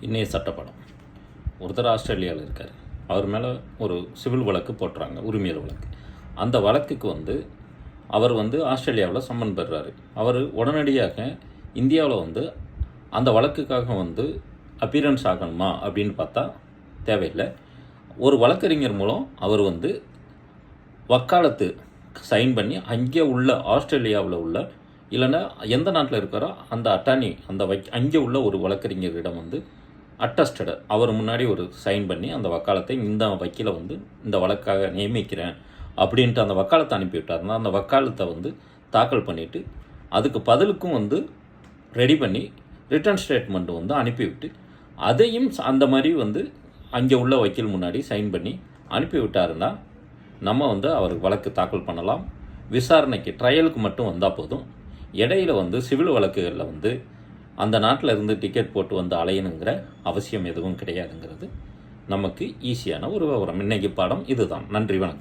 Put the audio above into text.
இன்னைய சட்டப்படம். ஒருத்தர் ஆஸ்திரேலியாவில் இருக்கார். அவர் மேலே ஒரு சிவில் வழக்கு போட்டுறாங்க, உரிமையல் வழக்கு. அந்த வழக்குக்கு அவர் ஆஸ்திரேலியாவில் சம்மன் பெறுறாரு. அவர் உடனடியாக இந்தியாவில் அந்த வழக்குக்காக அப்பீரன்ஸ் ஆகணுமா அப்படின்னு பார்த்தா தேவையில்லை. ஒரு வழக்கறிஞர் மூலம் அவர் வக்காலத்து சைன் பண்ணி அங்கே உள்ள ஆஸ்திரேலியாவில் உள்ள இல்லைன்னா எந்த நாட்டில் இருக்கிறோ அந்த அட்டார்னி அங்கே உள்ள ஒரு வழக்கறிஞரிடம் அட்டஸ்டடு அவர் முன்னாடி ஒரு சைன் பண்ணி அந்த வக்காலத்தை இந்த வக்கீலை இந்த வழக்காக நியமிக்கிறேன் அப்படின்ட்டு அந்த வக்காலத்தை அனுப்பிவிட்டாருன்னா அந்த வக்காலத்தை தாக்கல் பண்ணிவிட்டு அதுக்கு பதிலுக்கும் ரெடி பண்ணி ரிட்டர்ன் ஸ்டேட்மெண்ட் அனுப்பிவிட்டு அதையும் அந்த மாதிரி அங்கே உள்ள வக்கீல் முன்னாடி சைன் பண்ணி அனுப்பிவிட்டாருன்னா நம்ம அவருக்கு வழக்கு தாக்கல் பண்ணலாம். விசாரணைக்கு ட்ரையலுக்கு மட்டும் வந்தால் போதும். இடையில் சிவில் வழக்குகளில் அந்த நாட்டில் இருந்து டிக்கெட் போட்டு அலையணுங்கிற அவசியம் எதுவும் கிடையாதுங்கிறது நமக்கு ஈஸியான ஒரு விவரம். இன்றைக்கி பாடம் இதுதான். நன்றி, வணக்கம்.